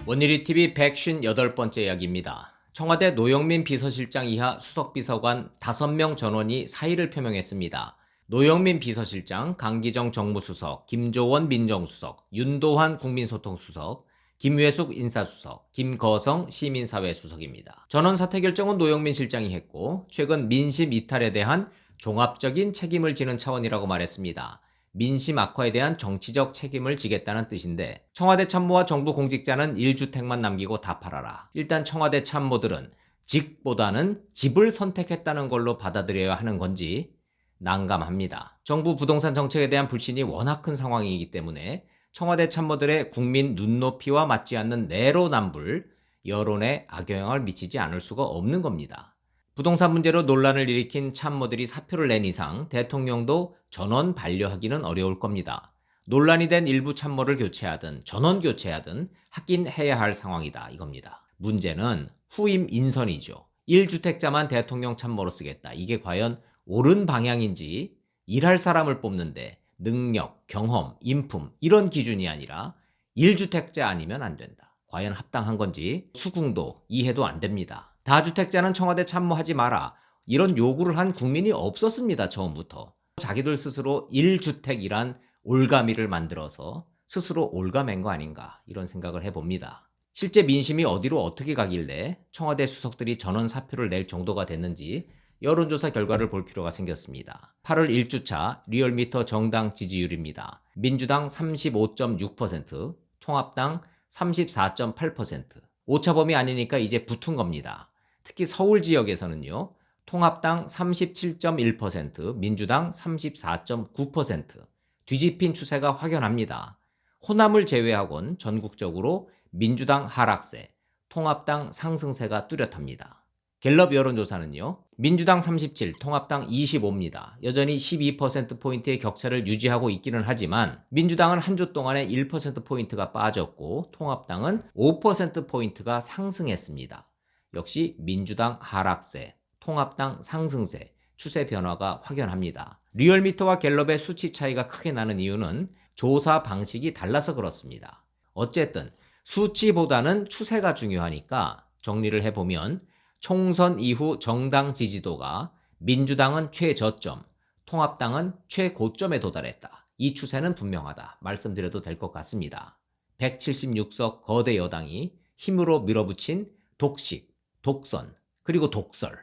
원일이 TV 158번째 이야기입니다. 청와대 노영민 비서실장 이하 수석비서관 5명 전원이 사의를 표명했습니다. 노영민 비서실장, 강기정 정무수석, 김조원 민정수석, 윤도환 국민소통수석, 김회숙 인사수석, 김거성 시민사회수석입니다. 전원 사퇴 결정은 노영민 실장이 했고 최근 민심 이탈에 대한 종합적인 책임을 지는 차원이라고 말했습니다. 민심 악화에 대한 정치적 책임을 지겠다는 뜻인데 청와대 참모와 정부 공직자는 1주택만 남기고 다 팔아라. 일단 청와대 참모들은 직보다는 집을 선택했다는 걸로 받아들여야 하는 건지 난감합니다. 정부 부동산 정책에 대한 불신이 워낙 큰 상황이기 때문에 청와대 참모들의 국민 눈높이와 맞지 않는 내로남불, 여론에 악영향을 미치지 않을 수가 없는 겁니다. 부동산 문제로 논란을 일으킨 참모들이 사표를 낸 이상 대통령도 전원 반려하기는 어려울 겁니다. 논란이 된 일부 참모를 교체하든 전원 교체하든 하긴 해야 할 상황이다 이겁니다. 문제는 후임 인선이죠. 1주택자만 대통령 참모로 쓰겠다. 이게 과연 옳은 방향인지 일할 사람을 뽑는데 능력, 경험, 인품 이런 기준이 아니라 1주택자 아니면 안 된다. 과연 합당한 건지 수긍도 이해도 안 됩니다. 다주택자는 청와대 참모하지 마라. 이런 요구를 한 국민이 없었습니다. 처음부터. 자기들 스스로 1주택이란 올가미를 만들어서 스스로 올가맨 거 아닌가 이런 생각을 해봅니다. 실제 민심이 어디로 어떻게 가길래 청와대 수석들이 전원 사표를 낼 정도가 됐는지 여론조사 결과를 볼 필요가 생겼습니다. 8월 1주차 리얼미터 정당 지지율입니다. 민주당 35.6%, 통합당 34.8%. 오차범위 아니니까 이제 붙은 겁니다. 특히 서울 지역에서는요. 통합당 37.1%, 민주당 34.9%. 뒤집힌 추세가 확연합니다. 호남을 제외하곤 전국적으로 민주당 하락세, 통합당 상승세가 뚜렷합니다. 갤럽 여론조사는요. 민주당 37, 통합당 25입니다. 여전히 12%포인트의 격차를 유지하고 있기는 하지만 민주당은 한 주 동안에 1%포인트가 빠졌고 통합당은 5%포인트가 상승했습니다. 역시 민주당 하락세, 통합당 상승세, 추세 변화가 확연합니다. 리얼미터와 갤럽의 수치 차이가 크게 나는 이유는 조사 방식이 달라서 그렇습니다. 어쨌든 수치보다는 추세가 중요하니까 정리를 해보면 총선 이후 정당 지지도가 민주당은 최저점, 통합당은 최고점에 도달했다. 이 추세는 분명하다. 말씀드려도 될 것 같습니다. 176석 거대 여당이 힘으로 밀어붙인 독식, 독선, 그리고 독설.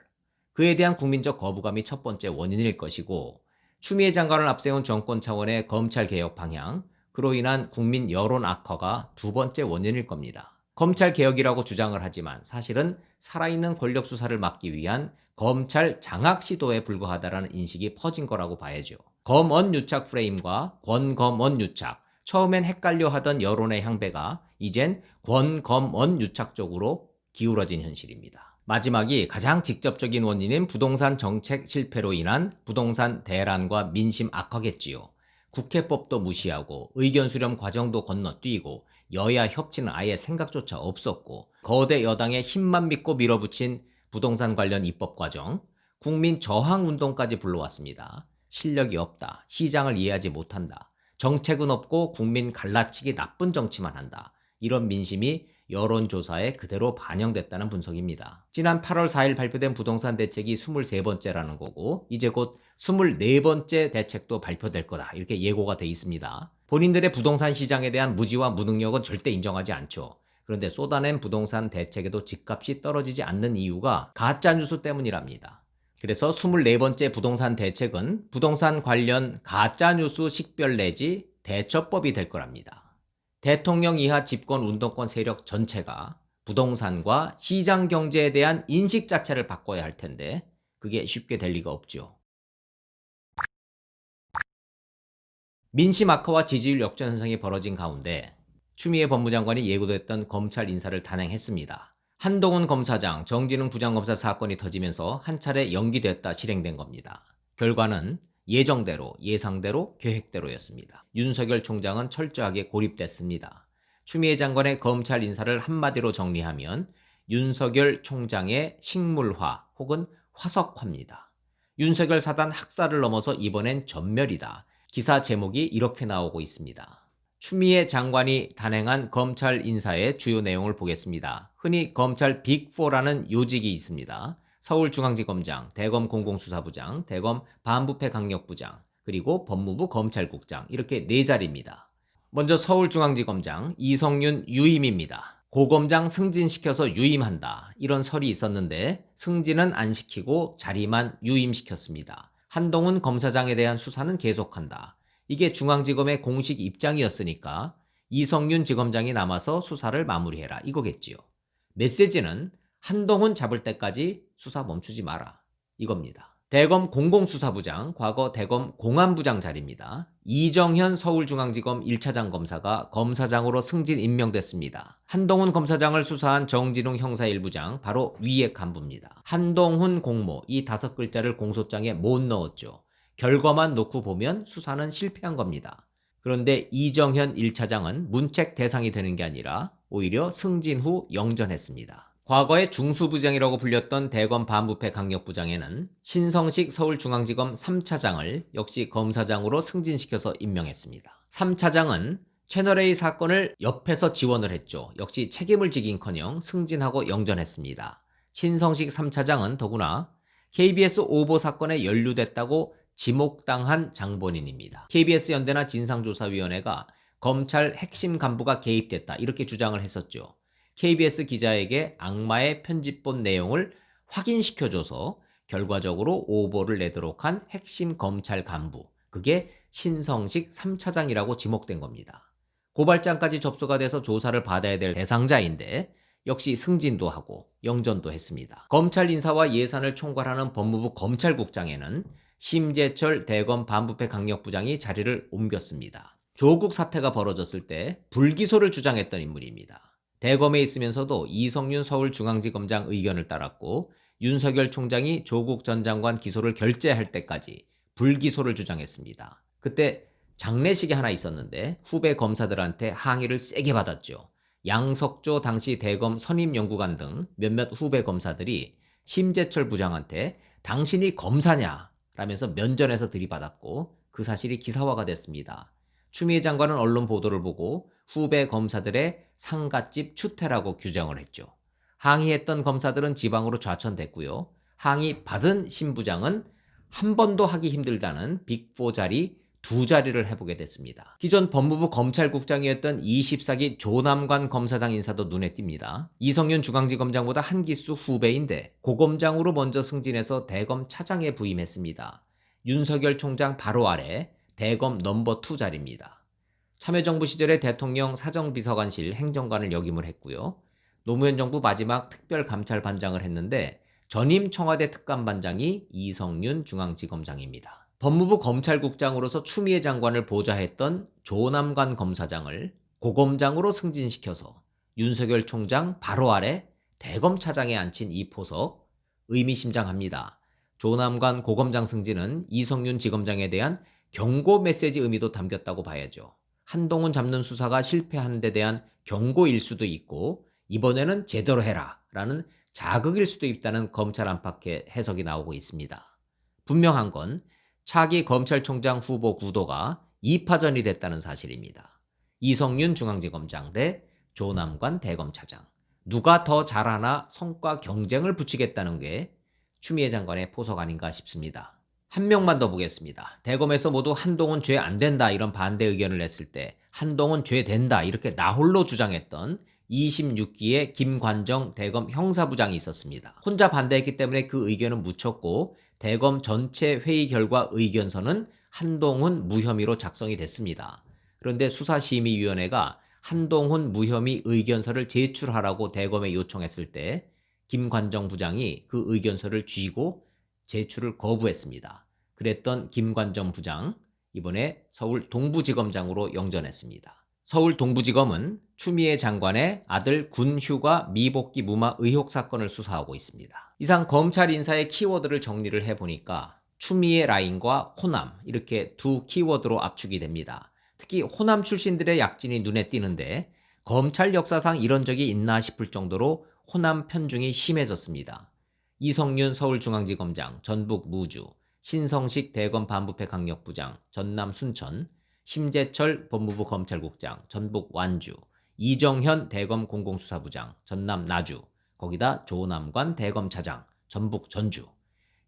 그에 대한 국민적 거부감이 첫 번째 원인일 것이고 추미애 장관을 앞세운 정권 차원의 검찰개혁 방향, 그로 인한 국민 여론 악화가 두 번째 원인일 겁니다. 검찰개혁이라고 주장을 하지만 사실은 살아있는 권력 수사를 막기 위한 검찰 장악 시도에 불과하다는 인식이 퍼진 거라고 봐야죠. 검언유착 프레임과 권검언유착, 처음엔 헷갈려 하던 여론의 향배가 이젠 권검언유착 쪽으로 기울어진 현실입니다. 마지막이 가장 직접적인 원인인 부동산 정책 실패로 인한 부동산 대란과 민심 악화겠지요. 국회법도 무시하고 의견 수렴 과정도 건너뛰고 여야 협치는 아예 생각조차 없었고 거대 여당의 힘만 믿고 밀어붙인 부동산 관련 입법 과정, 국민 저항 운동까지 불러왔습니다. 실력이 없다, 시장을 이해하지 못한다, 정책은 없고 국민 갈라치기 나쁜 정치만 한다. 이런 민심이 여론조사에 그대로 반영됐다는 분석입니다. 지난 8월 4일 발표된 부동산 대책이 23번째라는 거고 이제 곧 24번째 대책도 발표될 거다 이렇게 예고가 돼 있습니다. 본인들의 부동산 시장에 대한 무지와 무능력은 절대 인정하지 않죠. 그런데 쏟아낸 부동산 대책에도 집값이 떨어지지 않는 이유가 가짜뉴스 때문이랍니다. 그래서 24번째 부동산 대책은 부동산 관련 가짜뉴스 식별 내지 대처법이 될 거랍니다. 대통령 이하 집권 운동권 세력 전체가 부동산과 시장 경제에 대한 인식 자체를 바꿔야 할 텐데 그게 쉽게 될 리가 없죠. 민심 악화와 지지율 역전 현상이 벌어진 가운데 추미애 법무장관이 예고됐던 검찰 인사를 단행했습니다. 한동훈 검사장, 정진웅 부장검사 사건이 터지면서 한 차례 연기됐다 실행된 겁니다. 결과는 예정대로, 예상대로, 계획대로였습니다. 윤석열 총장은 철저하게 고립됐습니다. 추미애 장관의 검찰 인사를 한마디로 정리하면 윤석열 총장의 식물화 혹은 화석화입니다. 윤석열 사단 학살을 넘어서 이번엔 전멸이다. 기사 제목이 이렇게 나오고 있습니다. 추미애 장관이 단행한 검찰 인사의 주요 내용을 보겠습니다. 흔히 검찰 빅4라는 요직이 있습니다. 서울중앙지검장, 대검 공공수사부장, 대검 반부패강력부장, 그리고 법무부 검찰국장 이렇게 4자리입니다. 먼저 서울중앙지검장 이성윤 유임입니다. 고검장 승진시켜서 유임한다 이런 설이 있었는데 승진은 안 시키고 자리만 유임시켰습니다. 한동훈 검사장에 대한 수사는 계속한다. 이게 중앙지검의 공식 입장이었으니까 이성윤 지검장이 남아서 수사를 마무리해라 이거겠지요. 메시지는 한동훈 잡을 때까지 수사 멈추지 마라 이겁니다. 대검 공공수사부장, 과거 대검 공안부장 자리입니다. 이정현 서울중앙지검 1차장 검사가 검사장으로 승진 임명됐습니다. 한동훈 검사장을 수사한 정진웅 형사 1부장 바로 위의 간부입니다. 한동훈 공모 이 5글자를 공소장에 못 넣었죠. 결과만 놓고 보면 수사는 실패한 겁니다. 그런데 이정현 1차장은 문책 대상이 되는 게 아니라 오히려 승진 후 영전했습니다. 과거에 중수부장이라고 불렸던 대검 반부패 강력부장에는 신성식 서울중앙지검 3차장을 역시 검사장으로 승진시켜서 임명했습니다. 3차장은 채널A 사건을 옆에서 지원을 했죠. 역시 책임을 지긴커녕 승진하고 영전했습니다. 신성식 3차장은 더구나 KBS 오보 사건에 연루됐다고 지목당한 장본인입니다. KBS 연대나 진상조사위원회가 검찰 핵심 간부가 개입됐다 이렇게 주장을 했었죠. KBS 기자에게 악마의 편집본 내용을 확인시켜줘서 결과적으로 오보를 내도록 한 핵심 검찰 간부, 그게 신성식 3차장이라고 지목된 겁니다. 고발장까지 접수가 돼서 조사를 받아야 될 대상자인데 역시 승진도 하고 영전도 했습니다. 검찰 인사와 예산을 총괄하는 법무부 검찰국장에는 심재철 대검 반부패 강력부장이 자리를 옮겼습니다. 조국 사태가 벌어졌을 때 불기소를 주장했던 인물입니다. 대검에 있으면서도 이성윤 서울중앙지검장 의견을 따랐고 윤석열 총장이 조국 전 장관 기소를 결재할 때까지 불기소를 주장했습니다. 그때 장례식이 하나 있었는데 후배 검사들한테 항의를 세게 받았죠. 양석조 당시 대검 선임연구관 등 몇몇 후배 검사들이 심재철 부장한테 당신이 검사냐? 라면서 면전에서 들이받았고 그 사실이 기사화가 됐습니다. 추미애 장관은 언론 보도를 보고 후배 검사들의 상갓집 추태라고 규정을 했죠. 항의했던 검사들은 지방으로 좌천됐고요. 항의 받은 신부장은 한 번도 하기 힘들다는 빅4 자리 2자리를 해보게 됐습니다. 기존 법무부 검찰국장이었던 24기 조남관 검사장 인사도 눈에 띕니다. 이성윤 중앙지검장보다 한 기수 후배인데 고검장으로 먼저 승진해서 대검 차장에 부임했습니다. 윤석열 총장 바로 아래 대검 넘버 2 자리입니다. 참여정부 시절에 대통령 사정비서관실 행정관을 역임을 했고요. 노무현 정부 마지막 특별감찰반장을 했는데 전임 청와대 특감반장이 이성윤 중앙지검장입니다. 법무부 검찰국장으로서 추미애 장관을 보좌했던 조남관 검사장을 고검장으로 승진시켜서 윤석열 총장 바로 아래 대검 차장에 앉힌 이 포석 의미심장합니다. 조남관 고검장 승진은 이성윤 지검장에 대한 경고 메시지 의미도 담겼다고 봐야죠. 한동훈 잡는 수사가 실패하는 데 대한 경고일 수도 있고 이번에는 제대로 해라 라는 자극일 수도 있다는 검찰 안팎의 해석이 나오고 있습니다. 분명한 건 차기 검찰총장 후보 구도가 2파전이 됐다는 사실입니다. 이성윤 중앙지검장 대 조남관 대검차장. 누가 더 잘하나 성과 경쟁을 붙이겠다는 게 추미애 장관의 포석 아닌가 싶습니다. 한 명만 더 보겠습니다. 대검에서 모두 한동훈 죄 안 된다 이런 반대 의견을 냈을 때 한동훈 죄 된다 이렇게 나홀로 주장했던 26기의 김관정 대검 형사부장이 있었습니다. 혼자 반대했기 때문에 그 의견은 묻혔고 대검 전체 회의 결과 의견서는 한동훈 무혐의로 작성이 됐습니다. 그런데 수사심의위원회가 한동훈 무혐의 의견서를 제출하라고 대검에 요청했을 때 김관정 부장이 그 의견서를 쥐고 제출을 거부했습니다. 그랬던 김관정 부장, 이번에 서울 동부지검장으로 영전했습니다. 서울 동부지검은 추미애 장관의 아들 군휴가 미복귀 무마 의혹 사건을 수사하고 있습니다. 이상 검찰 인사의 키워드를 정리를 해보니까 추미애 라인과 호남 이렇게 두 키워드로 압축이 됩니다. 특히 호남 출신들의 약진이 눈에 띄는데 검찰 역사상 이런 적이 있나 싶을 정도로 호남 편중이 심해졌습니다. 이성윤 서울중앙지검장, 전북 무주, 신성식 대검 반부패 강력부장, 전남 순천, 심재철 법무부 검찰국장 전북 완주, 이정현 대검 공공수사부장 전남 나주, 거기다 조남관 대검차장 전북 전주.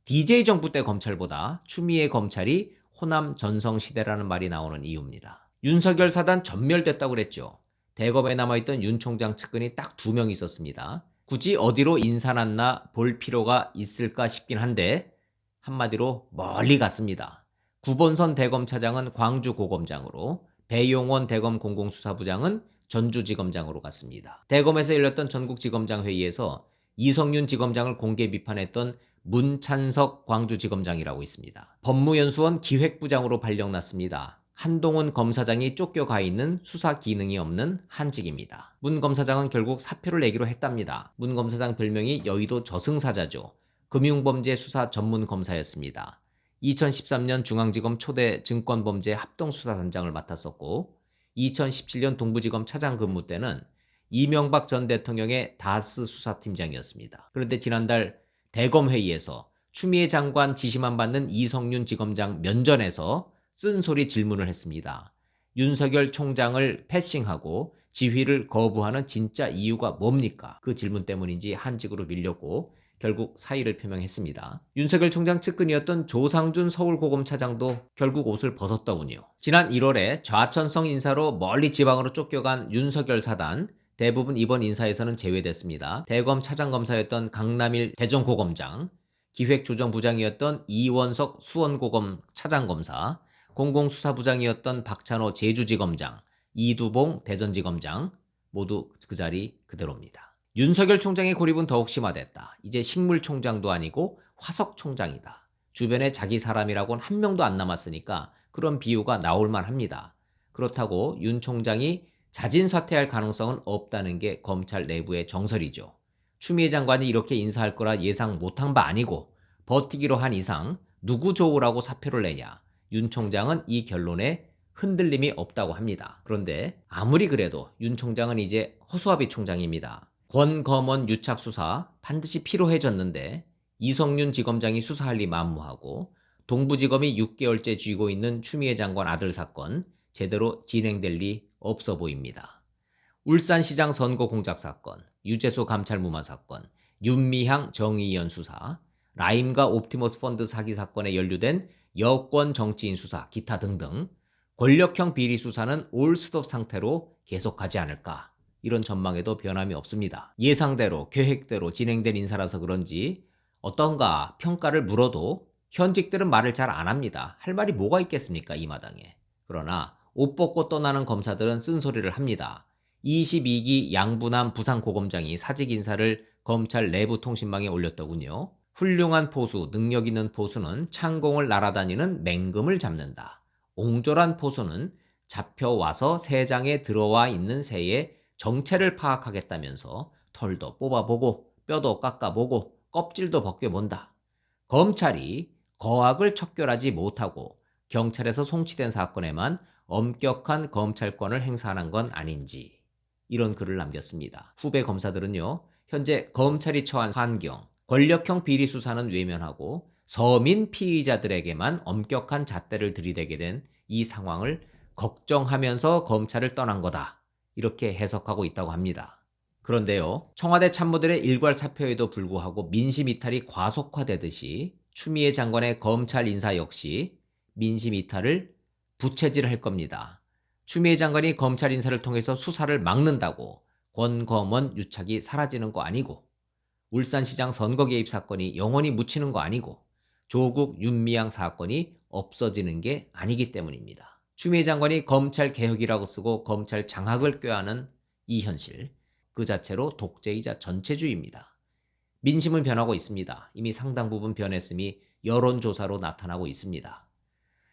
DJ 정부 때 검찰보다 추미애 검찰이 호남 전성시대라는 말이 나오는 이유입니다. 윤석열 사단 전멸됐다고 그랬죠. 대검에 남아있던 윤 총장 측근이 딱 2명 있었습니다. 굳이 어디로 인사났나 볼 필요가 있을까 싶긴 한데 한마디로 멀리 갔습니다. 구본선 대검차장은 광주고검장으로, 배용원 대검 공공수사부장은 전주지검장으로 갔습니다. 대검에서 열렸던 전국지검장 회의에서 이성윤 지검장을 공개 비판했던 문찬석 광주지검장이라고 있습니다. 법무연수원 기획부장으로 발령났습니다. 한동훈 검사장이 쫓겨가 있는 수사 기능이 없는 한직입니다. 문 검사장은 결국 사표를 내기로 했답니다. 문 검사장 별명이 여의도 저승사자죠. 금융범죄 수사 전문 검사였습니다. 2013년 중앙지검 초대 증권범죄 합동수사단장을 맡았었고 2017년 동부지검 차장 근무 때는 이명박 전 대통령의 다스 수사팀장이었습니다. 그런데 지난달 대검 회의에서 추미애 장관 지시만 받는 이성윤 지검장 면전에서 쓴소리 질문을 했습니다. 윤석열 총장을 패싱하고 지휘를 거부하는 진짜 이유가 뭡니까? 그 질문 때문인지 한직으로 밀렸고 결국 사의를 표명했습니다. 윤석열 총장 측근이었던 조상준 서울고검차장도 결국 옷을 벗었더군요. 지난 1월에 좌천성 인사로 멀리 지방으로 쫓겨간 윤석열 사단, 대부분 이번 인사에서는 제외됐습니다. 대검 차장검사였던 강남일 대전고검장, 기획조정부장이었던 이원석 수원고검 차장검사, 공공수사부장이었던 박찬호 제주지검장, 이두봉 대전지검장 모두 그 자리 그대로입니다. 윤석열 총장의 고립은 더욱 심화됐다. 이제 식물총장도 아니고 화석총장이다. 주변에 자기 사람이라고는 한 명도 안 남았으니까 그런 비유가 나올 만합니다. 그렇다고 윤 총장이 자진 사퇴할 가능성은 없다는 게 검찰 내부의 정설이죠. 추미애 장관이 이렇게 인사할 거라 예상 못한 바 아니고 버티기로 한 이상 누구 좋으라고 사표를 내냐. 윤 총장은 이 결론에 흔들림이 없다고 합니다. 그런데 아무리 그래도 윤 총장은 이제 허수아비 총장입니다. 권검원 유착 수사 반드시 필요해졌는데 이성윤 지검장이 수사할 리 만무하고 동부지검이 6개월째 쥐고 있는 추미애 장관 아들 사건 제대로 진행될 리 없어 보입니다. 울산시장 선거 공작 사건, 유재수 감찰 무마 사건, 윤미향 정의연 수사, 라임과 옵티머스 펀드 사기 사건에 연루된 여권 정치인 수사, 기타 등등 권력형 비리 수사는 올 스톱 상태로 계속하지 않을까. 이런 전망에도 변함이 없습니다. 예상대로 계획대로 진행된 인사라서 그런지 어떤가 평가를 물어도 현직들은 말을 잘 안 합니다. 할 말이 뭐가 있겠습니까, 이 마당에. 그러나 옷 벗고 떠나는 검사들은 쓴소리를 합니다. 22기 양분남 부산고검장이 사직 인사를 검찰 내부 통신망에 올렸더군요. 훌륭한 포수, 능력 있는 포수는 창공을 날아다니는 맹금을 잡는다. 옹졸한 포수는 잡혀와서 새장에 들어와 있는 새의 정체를 파악하겠다면서 털도 뽑아보고 뼈도 깎아보고 껍질도 벗겨본다. 검찰이 거악을 척결하지 못하고 경찰에서 송치된 사건에만 엄격한 검찰권을 행사하는 건 아닌지 이런 글을 남겼습니다. 후배 검사들은요. 현재 검찰이 처한 환경, 권력형 비리 수사는 외면하고 서민 피의자들에게만 엄격한 잣대를 들이대게 된 이 상황을 걱정하면서 검찰을 떠난 거다. 이렇게 해석하고 있다고 합니다. 그런데요. 청와대 참모들의 일괄 사표에도 불구하고 민심 이탈이 과속화되듯이 추미애 장관의 검찰 인사 역시 민심 이탈을 부채질할 겁니다. 추미애 장관이 검찰 인사를 통해서 수사를 막는다고 권검원 유착이 사라지는 거 아니고 울산시장 선거 개입 사건이 영원히 묻히는 거 아니고 조국 윤미향 사건이 없어지는 게 아니기 때문입니다. 추미애 장관이 검찰 개혁이라고 쓰고 검찰 장악을 꾀하는 이 현실, 그 자체로 독재이자 전체주의입니다. 민심은 변하고 있습니다. 이미 상당 부분 변했음이 여론조사로 나타나고 있습니다.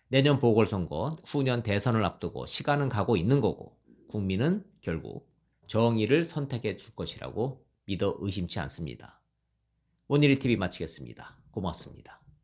내년 보궐선거, 후년 대선을 앞두고 시간은 가고 있는 거고 국민은 결국 정의를 선택해 줄 것이라고 믿어 의심치 않습니다. 오늘의 TV 마치겠습니다. 고맙습니다.